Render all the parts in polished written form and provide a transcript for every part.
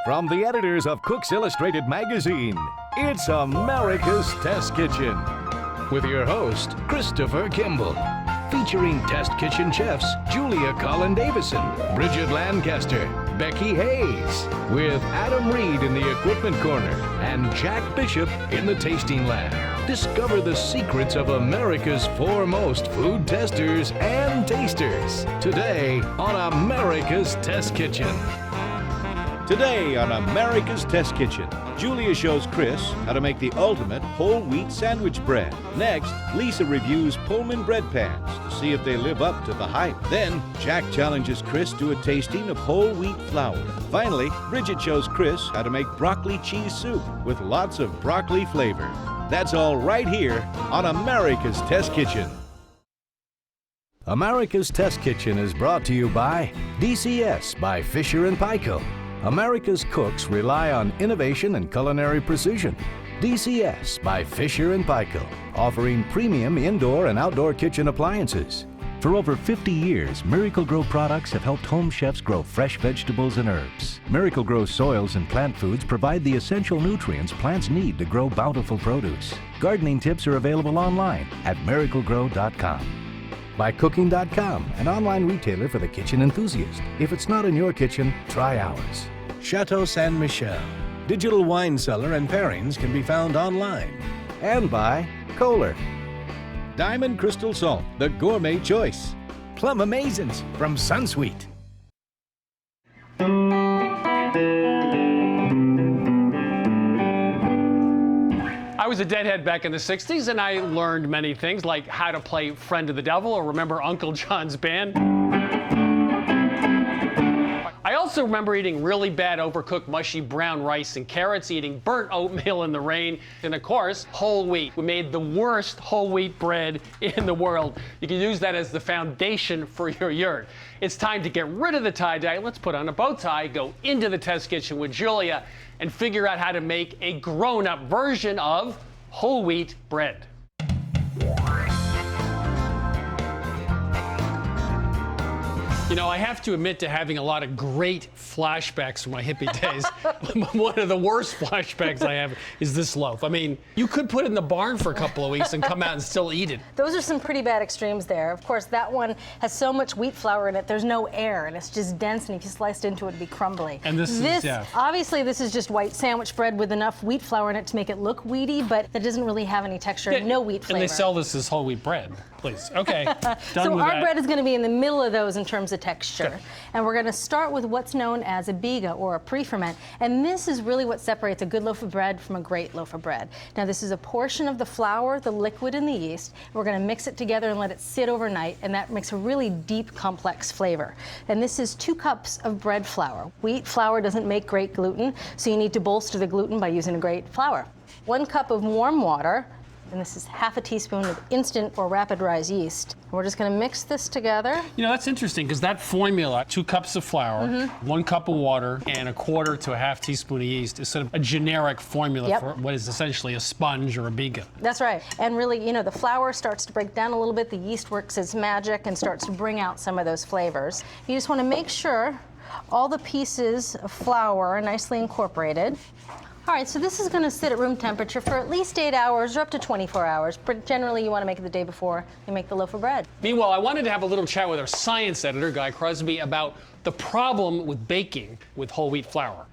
From the editors of Cook's Illustrated magazine, it's America's Test Kitchen. With your host, Christopher Kimball. Featuring Test Kitchen chefs Julia Collin-Davison, Bridget Lancaster, Becky Hayes, with Adam Reed in the equipment corner and Jack Bishop in the tasting lab. Discover the secrets of America's foremost food testers and tasters today on America's Test Kitchen. Today on America's Test Kitchen, Julia shows Chris how to make the ultimate whole wheat sandwich bread. Next, Lisa reviews Pullman bread pans to see if they live up to the hype. Then, Jack challenges Chris to a tasting of whole wheat flour. Finally, Bridget shows Chris how to make broccoli cheese soup with lots of broccoli flavor. That's all right here on America's Test Kitchen. America's Test Kitchen is brought to you by DCS by Fisher & Paykel. America's cooks rely on innovation and culinary precision. DCS by Fisher & Paykel, offering premium indoor and outdoor kitchen appliances. For over 50 years, Miracle-Gro products have helped home chefs grow fresh vegetables and herbs. Miracle-Gro soils and plant foods provide the essential nutrients plants need to grow bountiful produce. Gardening tips are available online at miraclegro.com. By Cooking.com, an online retailer for the kitchen enthusiast. If it's not in your kitchen, try ours. Chateau Saint Michel. Digital wine cellar and pairings can be found online. And by Kohler. Diamond Crystal Salt, the gourmet choice. Plum Amazins from Sunsweet. I was a deadhead back in the 60s, and I learned many things, like how to play Friend of the Devil or remember Uncle John's Band. I also remember eating really bad overcooked mushy brown rice and carrots, eating burnt oatmeal in the rain, and of course, whole wheat. We made the worst whole wheat bread in the world. You can use that as the foundation for your yurt. It's time to get rid of the tie-dye. Let's put on a bow tie, go into the test kitchen with Julia, and figure out how to make a grown-up version of whole wheat bread. You know, I have to admit to having a lot of great flashbacks from my hippie days. One of the worst flashbacks I have is this loaf. I mean, you could put it in the barn for a couple of weeks and come out and still eat it. Those are some pretty bad extremes there. Of course, that one has so much wheat flour in it, there's no air, and it's just dense, and if you sliced into it, it'd be crumbly. And this is, yeah. Obviously, this is just white sandwich bread with enough wheat flour in it to make it look wheaty, but that doesn't really have any texture, Yeah, no wheat flavor. And they sell this as whole wheat bread, please. Okay, done so with our that. bread is going to be in the middle of those in terms of texture. Good. And we're going to start with what's known as a biga, or a pre-ferment. And this is really what separates a good loaf of bread from a great loaf of bread. Now, this is a portion of the flour, the liquid, and the yeast. We're going to mix it together and let it sit overnight, and that makes a really deep, complex flavor. And this is 2 cups of bread flour. Wheat flour doesn't make great gluten, so you need to bolster the gluten by using a great flour. 1 cup of warm water, and this is half a teaspoon of instant or rapid rise yeast. We're just going to mix this together. You know, that's interesting, because that formula, 2 cups of flour, 1 cup of water, and 1/4 to a half teaspoon of yeast, is sort of a generic formula for what is essentially a sponge or a biga. That's right. And really, you know, the flour starts to break down a little bit. The yeast works its magic and starts to bring out some of those flavors. You just want to make sure all the pieces of flour are nicely incorporated. All right, so this is going to sit at room temperature for at least 8 hours or up to 24 hours. But generally, you want to make it the day before you make the loaf of bread. Meanwhile, I wanted to have a little chat with our science editor, Guy Crosby, about the problem with baking with whole wheat flour.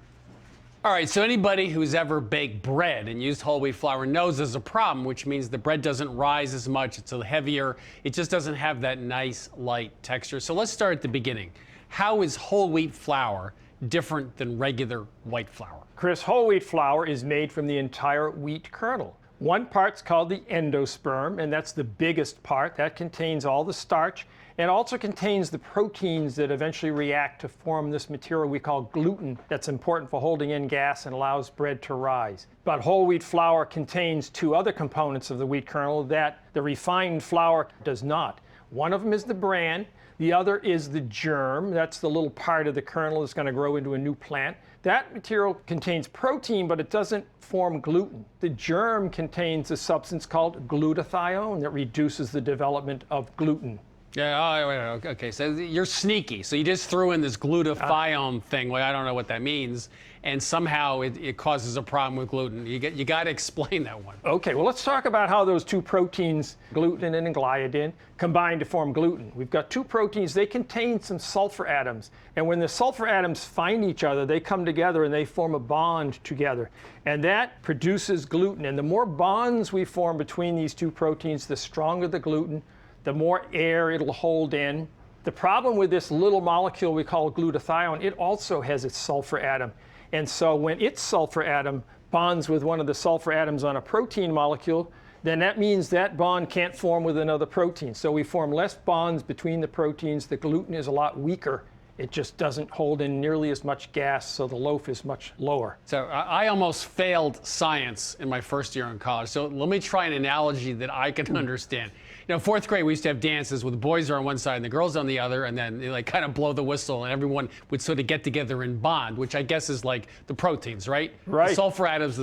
All right, so anybody who's ever baked bread and used whole wheat flour knows there's a problem, which means the bread doesn't rise as much, it's a little heavier, it just doesn't have that nice, light texture. So let's start at the beginning. How is whole wheat flour different than regular white flour? Chris, whole wheat flour is made from the entire wheat kernel. One part's called the endosperm, and that's the biggest part. That contains all the starch. It also contains the proteins that eventually react to form this material we call gluten that's important for holding in gas and allows bread to rise. But whole wheat flour contains 2 other components of the wheat kernel that the refined flour does not. One of them is the bran. The other is the germ. That's the little part of the kernel that's going to grow into a new plant. That material contains protein, but it doesn't form gluten. The germ contains a substance called glutathione that reduces the development of gluten. Yeah, okay, so you're sneaky. So you just threw in this glutathione thing. Well, I don't know what that means. And somehow it causes a problem with gluten. You got to explain that one. Okay, well, let's talk about how those two proteins, gluten and gliadin, combine to form gluten. We've got two proteins. They contain some sulfur atoms. And when the sulfur atoms find each other, they come together and they form a bond together. And that produces gluten. And the more bonds we form between these two proteins, the stronger the gluten, the more air it'll hold in. The problem with this little molecule we call glutathione, it also has its sulfur atom. And so when its sulfur atom bonds with one of the sulfur atoms on a protein molecule, then that means that bond can't form with another protein. So we form less bonds between the proteins. The gluten is a lot weaker. It just doesn't hold in nearly as much gas, so the loaf is much lower. So I almost failed science in my first year in college. So let me try an analogy that I can understand. You know, fourth grade, we used to have dances with the boys are on one side and the girls on the other, and then they like kind of blow the whistle, and everyone would sort of get together and bond, which I guess is like the proteins, right? Right. The sulfur atoms.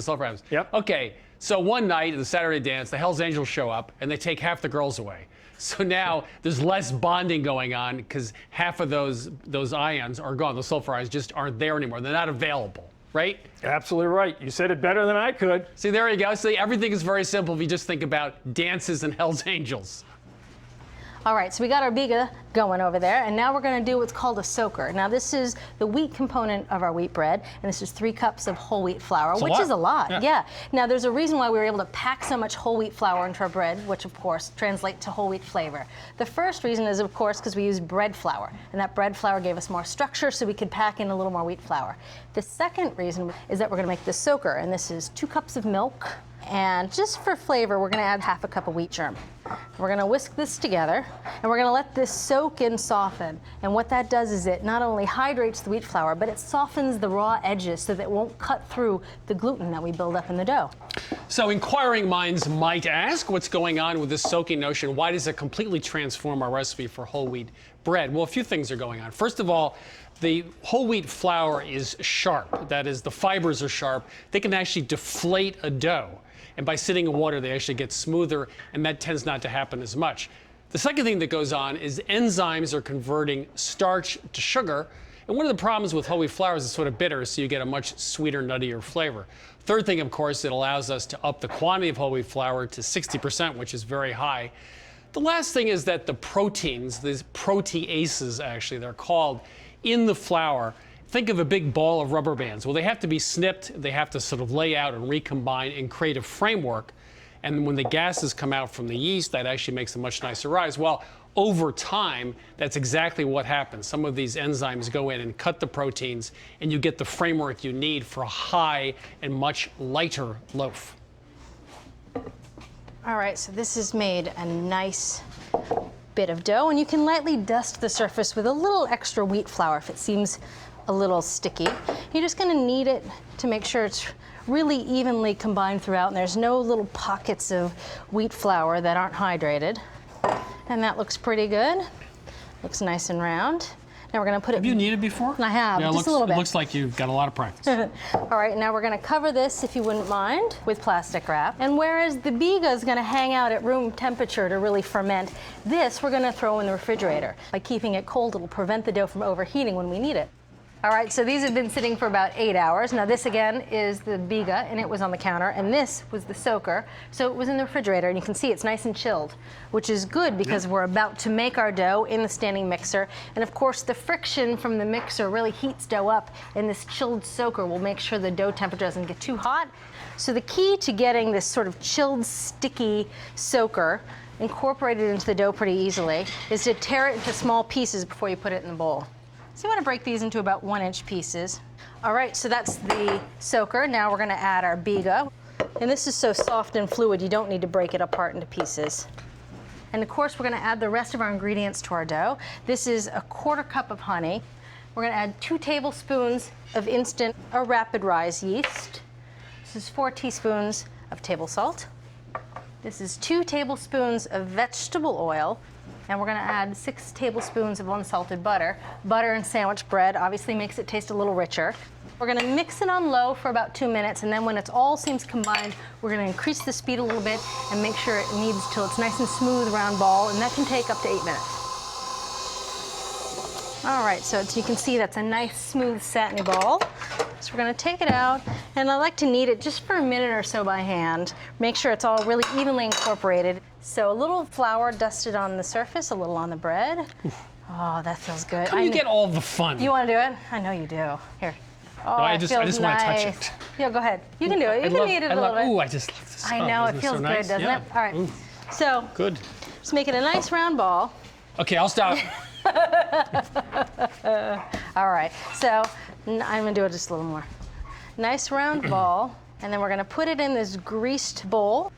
Yep. Okay, so one night at the Saturday dance, the Hells Angels show up, and they take half the girls away. So now there's less bonding going on because half of those ions are gone. The sulfur ions just aren't there anymore. They're not available, right? Absolutely right. You said it better than I could. See, there you go. See, everything is very simple if you just think about dances and Hells Angels. All right, so we got our biga going over there, and now we're going to do what's called a soaker. Now this is the wheat component of our wheat bread, and this is 3 cups of whole wheat flour, which is a lot. Yeah. Now there's a reason why we were able to pack so much whole wheat flour into our bread, which of course translates to whole wheat flavor. The first reason is of course because we used bread flour, and that bread flour gave us more structure so we could pack in a little more wheat flour. The second reason is that we're going to make this soaker, and this is 2 cups of milk. And just for flavor, we're going to add half a cup of wheat germ. We're going to whisk this together, and we're going to let this soak and soften. And what that does is it not only hydrates the wheat flour, but it softens the raw edges so that it won't cut through the gluten that we build up in the dough. So inquiring minds might ask, what's going on with this soaking notion? Why does it completely transform our recipe for whole wheat bread? Well, a few things are going on. First of all, the whole wheat flour is sharp. That is, the fibers are sharp. They can actually deflate a dough. And by sitting in water, they actually get smoother, and that tends not to happen as much. The second thing that goes on is enzymes are converting starch to sugar. And one of the problems with whole wheat flour is it's sort of bitter, so you get a much sweeter, nuttier flavor. Third thing, of course, it allows us to up the quantity of whole wheat flour to 60%, which is very high. The last thing is that the proteins, these proteases actually, they're called, in the flour, think of a big ball of rubber bands. Well, they have to be snipped, they have to sort of lay out and recombine and create a framework. And when the gases come out from the yeast, that actually makes a much nicer rise. Well, over time, that's exactly what happens. Some of these enzymes go in and cut the proteins, and you get the framework you need for a high and much lighter loaf. All right, so this has made a nice bit of dough, and you can lightly dust the surface with a little extra wheat flour if it seems a little sticky. You're just going to knead it to make sure it's really evenly combined throughout, and there's no little pockets of wheat flour that aren't hydrated. And that looks pretty good. Looks nice and round. Now we're going to put it... Have you kneaded before? I have, yeah, just a little bit. It looks like you've got a lot of practice. All right, now we're going to cover this, if you wouldn't mind, with plastic wrap. And whereas the biga is going to hang out at room temperature to really ferment, this we're going to throw in the refrigerator. By keeping it cold, it'll prevent the dough from overheating when we need it. All right, so these have been sitting for about 8 hours. Now this again is the biga, and it was on the counter, and this was the soaker. So it was in the refrigerator, and you can see it's nice and chilled, which is good because we're about to make our dough in the standing mixer. And of course, the friction from the mixer really heats dough up, and this chilled soaker will make sure the dough temperature doesn't get too hot. So the key to getting this sort of chilled, sticky soaker incorporated into the dough pretty easily is to tear it into small pieces before you put it in the bowl. So you want to break these into about 1-inch pieces. All right, so that's the soaker. Now we're going to add our biga. And this is so soft and fluid, you don't need to break it apart into pieces. And of course, we're going to add the rest of our ingredients to our dough. This is 1/4 cup of honey. We're going to add 2 tablespoons of instant or rapid rise yeast. This is 4 teaspoons of table salt. This is 2 tablespoons of vegetable oil. And we're going to add 6 tablespoons of unsalted butter. Butter and sandwich bread obviously makes it taste a little richer. We're going to mix it on low for about 2 minutes, and then when it all seems combined, we're going to increase the speed a little bit and make sure it kneads till it's nice and smooth round ball, and that can take up to 8 minutes. All right, so as you can see, that's a nice, smooth, satiny ball. So we're gonna take it out, and I like to knead it just for a minute or so by hand. Make sure it's all really evenly incorporated. So a little flour dusted on the surface, a little on the bread. Oh, that feels good. How do you get all the fun? You wanna do it? I know you do. Here. Oh, No, I it just feels want to nice. touch it. Yeah, go ahead. You can do it. You can knead it a little bit. Ooh, I just love this. I know, it feels good, doesn't it? All right, so Good. just make it a nice round ball. Okay, I'll stop. All right, so I'm gonna do it just a little more. Nice round ball, and then we're gonna put it in this greased bowl.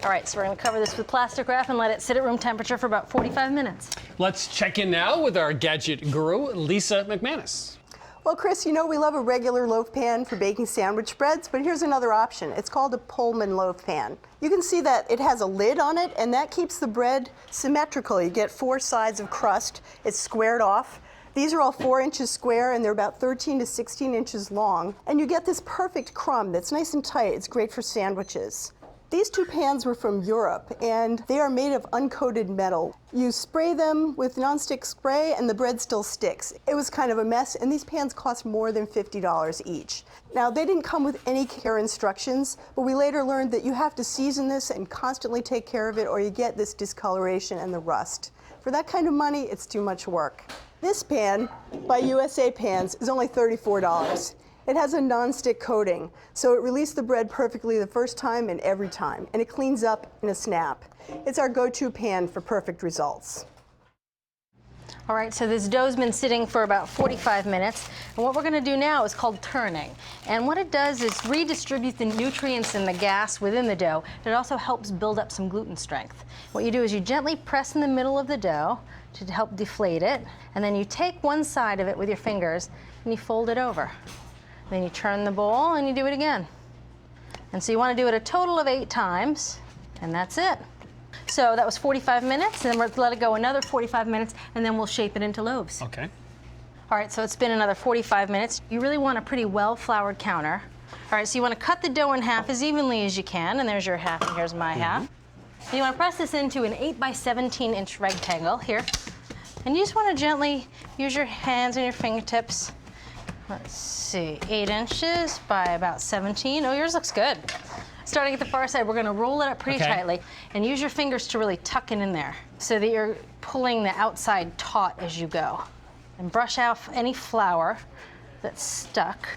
All right, so we're gonna cover this with plastic wrap and let it sit at room temperature for about 45 minutes. Let's check in now with our gadget guru, Lisa McManus. Well, Chris, you know we love a regular loaf pan for baking sandwich breads, but here's another option. It's called a Pullman loaf pan. You can see that it has a lid on it, and that keeps the bread symmetrical. You get 4 sides of crust. It's squared off. These are all 4 inches square, and they're about 13 to 16 inches long. And you get this perfect crumb that's nice and tight. It's great for sandwiches. These 2 pans were from Europe, and they are made of uncoated metal. You spray them with nonstick spray, and the bread still sticks. It was kind of a mess, and these pans cost more than $50 each. Now, they didn't come with any care instructions, but we later learned that you have to season this and constantly take care of it, or you get this discoloration and the rust. For that kind of money, it's too much work. This pan, by USA Pans, is only $34. It has a non-stick coating, so it released the bread perfectly the first time and every time, and it cleans up in a snap. It's our go-to pan for perfect results. All right, so this dough's been sitting for about 45 minutes, and what we're gonna do now is called turning. And what it does is redistribute the nutrients and the gas within the dough. It also helps build up some gluten strength. What you do is you gently press in the middle of the dough to help deflate it, and then you take one side of it with your fingers and you fold it over. Then you turn the bowl and you do it again. And so you want to do it a total of 8 times, and that's it. So that was 45 minutes, and then we're going to let it go another 45 minutes, and then we'll shape it into loaves. Okay. All right, so it's been another 45 minutes. You really want a pretty well-floured counter. All right, so you want to cut the dough in half as evenly as you can, and there's your half, and here's my half. And you want to press this into an 8 by 17 inch rectangle here. And you just want to gently use your hands and your fingertips. Let's see, 8 inches by about 17. Oh, yours looks good. Starting at the far side, we're gonna roll it up pretty tightly and use your fingers to really tuck it in there so that you're pulling the outside taut as you go. And brush off any flour that's stuck.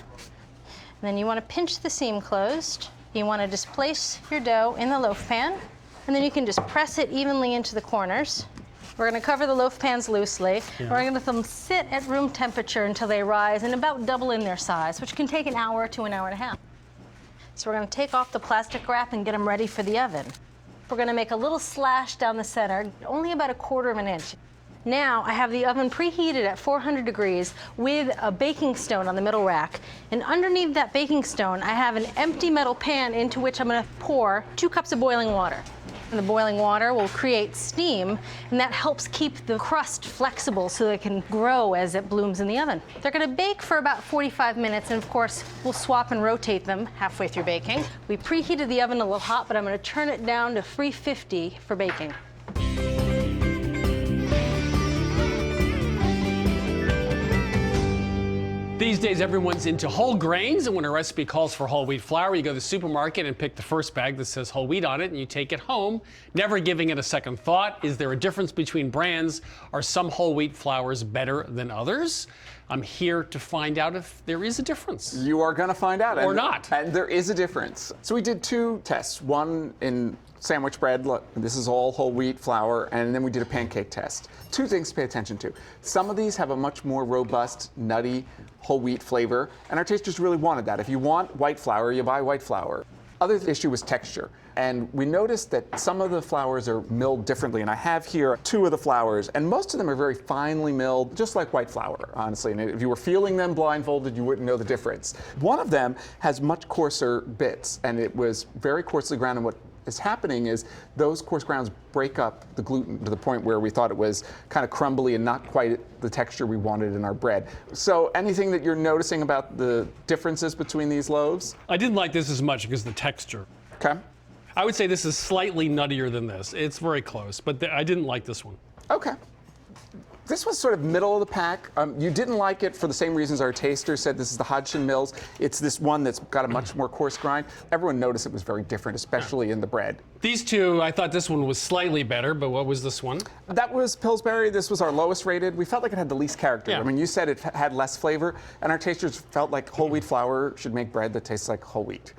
And then you wanna pinch the seam closed. You wanna just place your dough in the loaf pan, and then you can just press it evenly into the corners. We're gonna cover the loaf pans loosely. We're gonna let them sit at room temperature until they rise and about double in their size, which can take an hour to an hour and a half. So we're gonna take off the plastic wrap and get them ready for the oven. We're gonna make a little slash down the center, only about 1/4 of an inch. Now I have the oven preheated at 400 degrees with a baking stone on the middle rack. And underneath that baking stone, I have an empty metal pan into which I'm gonna pour 2 cups of boiling water. And the boiling water will create steam, and that helps keep the crust flexible so it can grow as it blooms in the oven. They're gonna bake for about 45 minutes, and of course, we'll swap and rotate them halfway through baking. We preheated the oven a little hot, but I'm gonna turn it down to 350 for baking. These days, everyone's into whole grains, and when a recipe calls for whole wheat flour, you go to the supermarket and pick the first bag that says whole wheat on it, and you take it home, never giving it a second thought. Is there a difference between brands? Are some whole wheat flours better than others? I'm here to find out if there is a difference. You are going to find out. Or not. And there is a difference. So we did 2 tests, one in sandwich bread. Look, this is all whole wheat flour, and then we did a pancake test. 2 things to pay attention to. Some of these have a much more robust, nutty, whole wheat flavor, and our tasters really wanted that. If you want white flour, you buy white flour. Other issue was texture. And we noticed that some of the flours are milled differently, and I have here 2 of the flours, and most of them are very finely milled, just like white flour, honestly. And if you were feeling them blindfolded, you wouldn't know the difference. One of them has much coarser bits, and it was very coarsely ground, and what is happening is those coarse grounds break up the gluten to the point where we thought it was kind of crumbly and not quite the texture we wanted in our bread. So anything that you're noticing about the differences between these loaves? I didn't like this as much because of the texture. Okay. I would say this is slightly nuttier than this. It's very close, but I didn't like this one. Okay. This was sort of middle of the pack. You didn't like it for the same reasons our taster said. This is the Hodgson Mills. It's this one that's got a much more coarse grind. Everyone noticed it was very different, especially in the bread. These two, I thought this one was slightly better, but what was this one? That was Pillsbury. This was our lowest rated. We felt like it had the least character. Yeah. I mean, you said it had less flavor, and our tasters felt like whole wheat flour should make bread that tastes like whole wheat.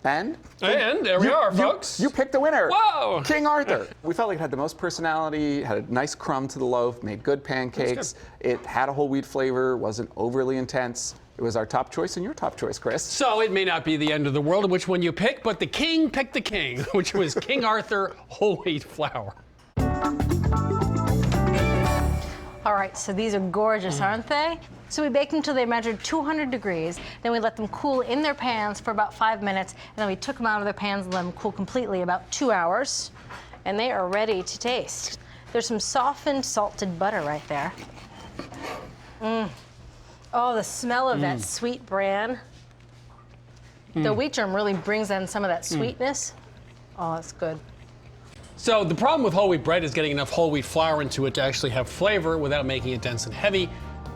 And there we are, folks. You picked the winner. Whoa! King Arthur. We felt like it had the most personality, had a nice crumb to the loaf, made good pancakes. It had a whole wheat flavor, wasn't overly intense. It was our top choice and your top choice, Chris. So it may not be the end of the world which one you pick, but the king picked the king, which was King Arthur whole wheat flour. All right, so these are gorgeous, aren't they? So we baked them till they measured 200 degrees. Then we let them cool in their pans for about 5 minutes. And then we took them out of their pans and let them cool completely about 2 hours. And they are ready to taste. There's some softened salted butter right there. Oh, the smell of that sweet bran. The wheat germ really brings in some of that sweetness. Oh, that's good. So the problem with whole wheat bread is getting enough whole wheat flour into it to actually have flavor without making it dense and heavy.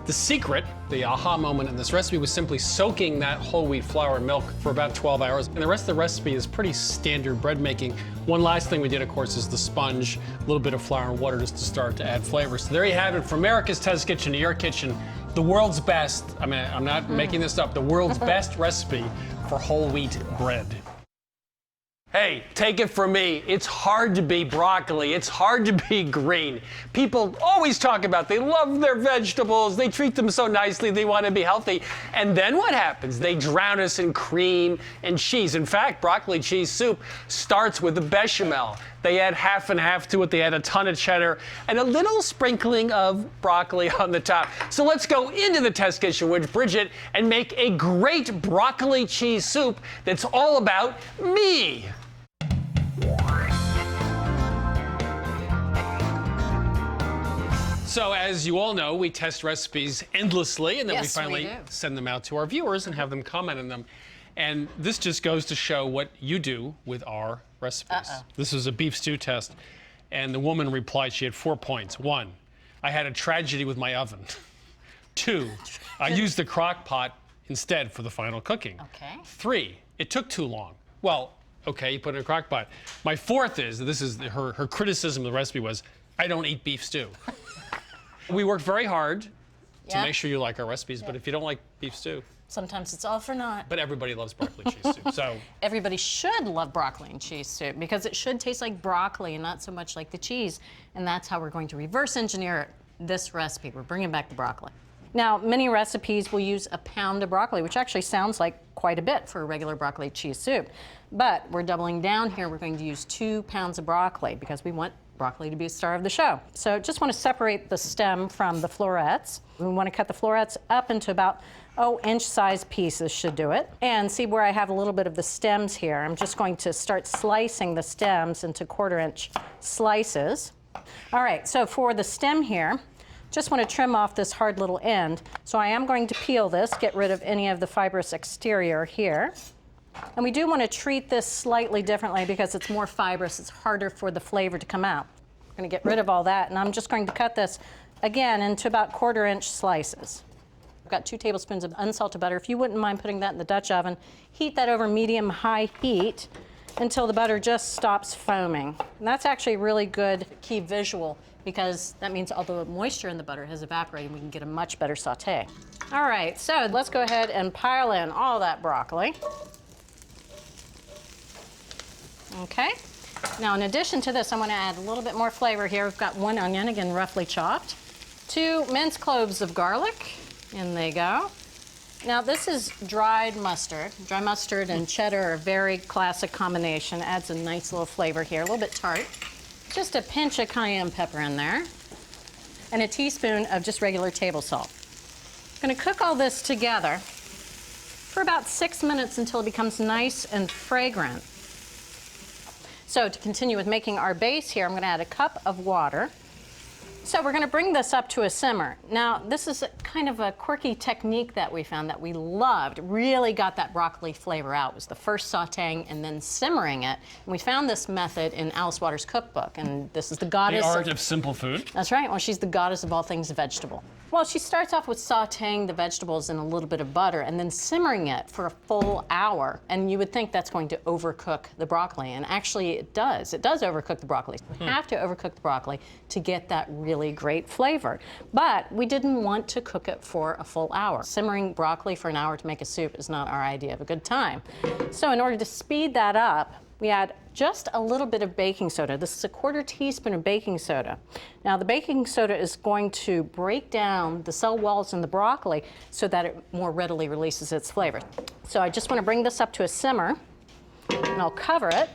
The secret, the aha moment in this recipe, was simply soaking that whole wheat flour in milk for about 12 hours. And the rest of the recipe is pretty standard bread making. One last thing we did, of course, is the sponge, a little bit of flour and water just to start to add flavor. So there you have it, from America's Test Kitchen to your kitchen, the world's best, I mean, I'm not making this up, the world's best recipe for whole wheat bread. Hey, take it from me, it's hard to be broccoli, it's hard to be green. People always talk about they love their vegetables, they treat them so nicely, they want to be healthy. And then what happens? They drown us in cream and cheese. In fact, broccoli cheese soup starts with a bechamel. They add half and half to it, they add a ton of cheddar, and a little sprinkling of broccoli on the top. So let's go into the test kitchen with Bridget and make a great broccoli cheese soup that's all about me. So as you all know, we test recipes endlessly, and then we finally send them out to our viewers and have them comment on them. And this just goes to show what you do with our recipes. This was a beef stew test, and the woman replied she had 4 points. 1, I had a tragedy with my oven. 2, I used the crock pot instead for the final cooking. 3, it took too long. Well, okay, you put it in a crock pot. My 4th is, this is her criticism of the recipe was, I don't eat beef stew. We worked very hard to make sure you like our recipes, but if you don't like beef stew, sometimes it's all for naught. But everybody loves broccoli cheese soup. So everybody should love broccoli and cheese soup because it should taste like broccoli and not so much like the cheese. And that's how we're going to reverse engineer this recipe. We're bringing back the broccoli. Now, many recipes will use a pound of broccoli, which actually sounds like quite a bit for a regular broccoli cheese soup. But we're doubling down here. We're going to use 2 pounds of broccoli because we want broccoli to be a star of the show. So just want to separate the stem from the florets. We want to cut the florets up into about, inch-sized pieces should do it. And see where I have a little bit of the stems here. I'm just going to start slicing the stems into 1/4-inch slices. All right, so for the stem here, just want to trim off this hard little end. So I am going to peel this, get rid of any of the fibrous exterior here. And we do want to treat this slightly differently because it's more fibrous. It's harder for the flavor to come out. I'm going to get rid of all that, and I'm just going to cut this, again, into about 1/4-inch slices. I've got 2 tablespoons of unsalted butter. If you wouldn't mind putting that in the Dutch oven, heat that over medium-high heat until the butter just stops foaming. And that's actually a really good key visual because that means all the moisture in the butter has evaporated, we can get a much better saute. All right, so let's go ahead and pile in all that broccoli. Okay, now in addition to this, I'm going to add a little bit more flavor here. We've got 1 onion, again roughly chopped, 2 minced cloves of garlic, in they go. Now this is dried mustard. Dry mustard and cheddar are a very classic combination. Adds a nice little flavor here, a little bit tart. Just a pinch of cayenne pepper in there, and a teaspoon of just regular table salt. I'm going to cook all this together for about 6 minutes until it becomes nice and fragrant. So to continue with making our base here, I'm going to add a cup of water. So we're going to bring this up to a simmer. Now, this is kind of a quirky technique that we found that we loved. Really got that broccoli flavor out. It was the first sautéing and then simmering it. And we found this method in Alice Waters' cookbook, and this is the goddess The art of simple food. That's right. Well, she's the goddess of all things vegetable. Well, she starts off with sautéing the vegetables in a little bit of butter and then simmering it for a full hour. And you would think that's going to overcook the broccoli, and actually it does. It does overcook the broccoli. You have to overcook the broccoli to get that really great flavor. But we didn't want to cook it for a full hour. Simmering broccoli for an hour to make a soup is not our idea of a good time. So in order to speed that up, we add just a little bit of baking soda. This is a 1/4 teaspoon of baking soda. Now the baking soda is going to break down the cell walls in the broccoli so that it more readily releases its flavor. So I just want to bring this up to a simmer, and I'll cover it.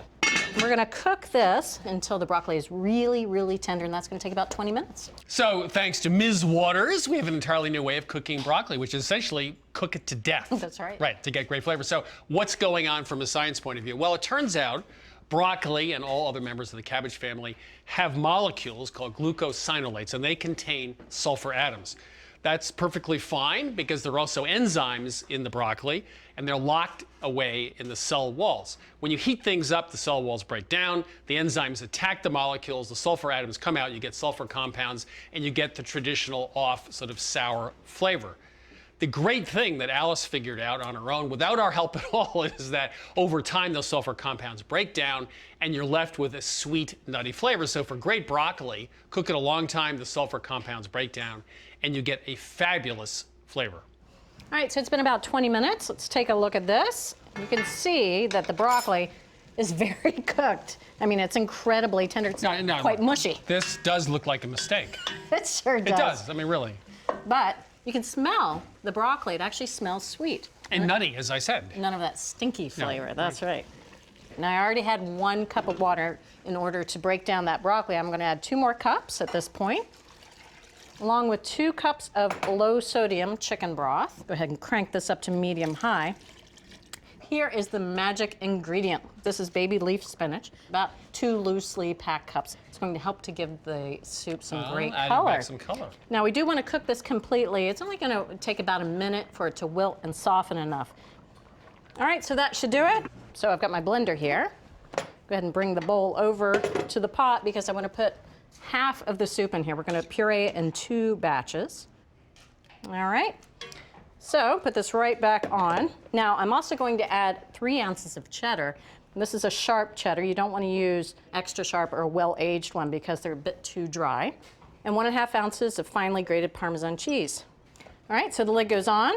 We're going to cook this until the broccoli is really, really tender, and that's going to take about 20 minutes. So thanks to Ms. Waters, we have an entirely new way of cooking broccoli, which is essentially cook it to death. That's right. Right, to get great flavor. So what's going on from a science point of view? Well, it turns out broccoli and all other members of the cabbage family have molecules called glucosinolates, and they contain sulfur atoms. That's perfectly fine because there are also enzymes in the broccoli, and they're locked away in the cell walls. When you heat things up, the cell walls break down, the enzymes attack the molecules, the sulfur atoms come out, you get sulfur compounds, and you get the traditional off sort of sour flavor. The great thing that Alice figured out on her own, without our help at all, is that over time those sulfur compounds break down and you're left with a sweet, nutty flavor. So for great broccoli, cook it a long time, the sulfur compounds break down, and you get a fabulous flavor. All right, so it's been about 20 minutes. Let's take a look at this. You can see that the broccoli is very cooked. I mean, it's incredibly tender. It's quite mushy. This does look like a mistake. It sure does. It does, I mean, really. But you can smell the broccoli. It actually smells sweet. And nutty, as I said. None of that stinky flavor. No, That's right. Now, I already had 1 cup of water in order to break down that broccoli. I'm going to add 2 more cups at this point, along with 2 cups of low sodium chicken broth. Go ahead and crank this up to medium high. Here is the magic ingredient. This is baby leaf spinach, about 2 loosely packed cups. It's going to help to give the soup some great color. Back some color. Now we do want to cook this completely. It's only going to take about a minute for it to wilt and soften enough. All right, so that should do it. So I've got my blender here. Go ahead and bring the bowl over to the pot because I want to put half of the soup in here. We're going to puree it in 2 batches. All right. So put this right back on. Now I'm also going to add 3 ounces of cheddar. This is a sharp cheddar. You don't want to use extra sharp or a well-aged one because they're a bit too dry. And 1.5 ounces of finely grated Parmesan cheese. All right, so the lid goes on.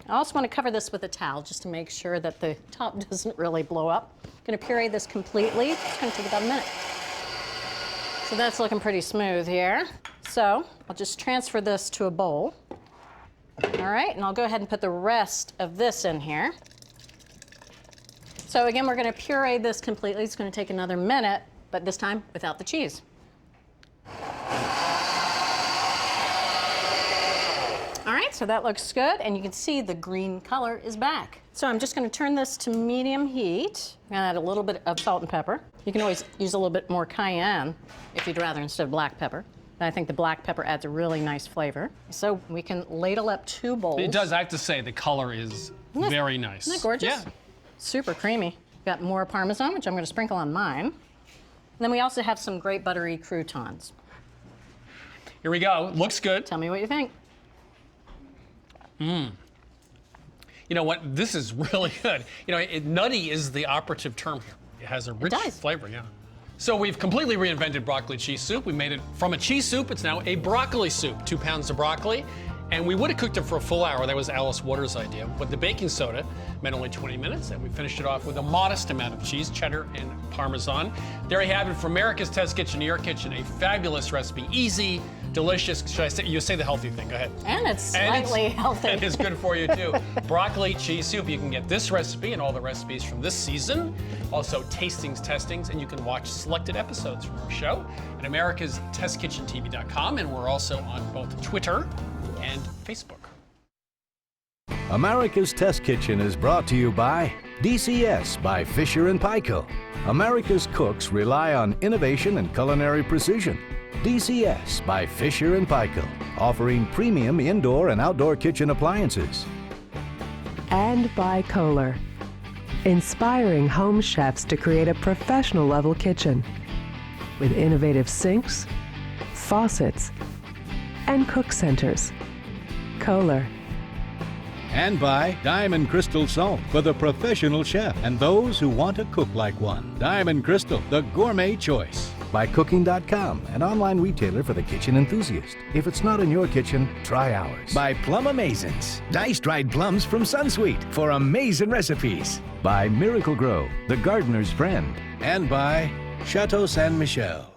I also want to cover this with a towel just to make sure that the top doesn't really blow up. I'm going to puree this completely. It's going to take about a minute. So that's looking pretty smooth here. So I'll just transfer this to a bowl. All right, and I'll go ahead and put the rest of this in here. So again, we're going to puree this completely. It's going to take another minute, but this time without the cheese. All right, so that looks good, and you can see the green color is back. So I'm just going to turn this to medium heat. I'm going to add a little bit of salt and pepper. You can always use a little bit more cayenne if you'd rather instead of black pepper. I think the black pepper adds a really nice flavor. So we can ladle up 2 bowls. It does, I have to say, the color is very nice. Isn't that gorgeous? Yeah. Super creamy. Got more Parmesan, which I'm going to sprinkle on mine. And then we also have some great buttery croutons. Here we go. Looks good. Tell me what you think. You know what? This is really good. You know, nutty is the operative term here. It has a rich flavor, yeah. So we've completely reinvented broccoli cheese soup. We made it from a cheese soup. It's now a broccoli soup. 2 pounds of broccoli. And we would have cooked it for a full hour. That was Alice Waters' idea. But the baking soda meant only 20 minutes. And we finished it off with a modest amount of cheese, cheddar and Parmesan. There you have it from America's Test Kitchen, New York Kitchen. A fabulous recipe. Easy, delicious. Should I say, you say the healthy thing. Go ahead. And it's slightly healthy. And it's good for you, too. Broccoli cheese soup. You can get this recipe and all the recipes from this season. Also, tastings, testings, and you can watch selected episodes from our show at americastestkitchentv.com. And we're also on both Twitter and Facebook. America's Test Kitchen is brought to you by DCS by Fisher & Paykel. America's cooks rely on innovation and culinary precision. DCS by Fisher & Paykel, offering premium indoor and outdoor kitchen appliances. And by Kohler, inspiring home chefs to create a professional-level kitchen with innovative sinks, faucets, and cook centers. Kohler. And by Diamond Crystal Salt for the professional chef and those who want to cook like one. Diamond Crystal, the gourmet choice. By Cooking.com, an online retailer for the kitchen enthusiast. If it's not in your kitchen, try ours. By Plum Amazins, diced dried plums from Sunsweet for amazing recipes. By Miracle Grow, the gardener's friend. And by Chateau Saint Michel.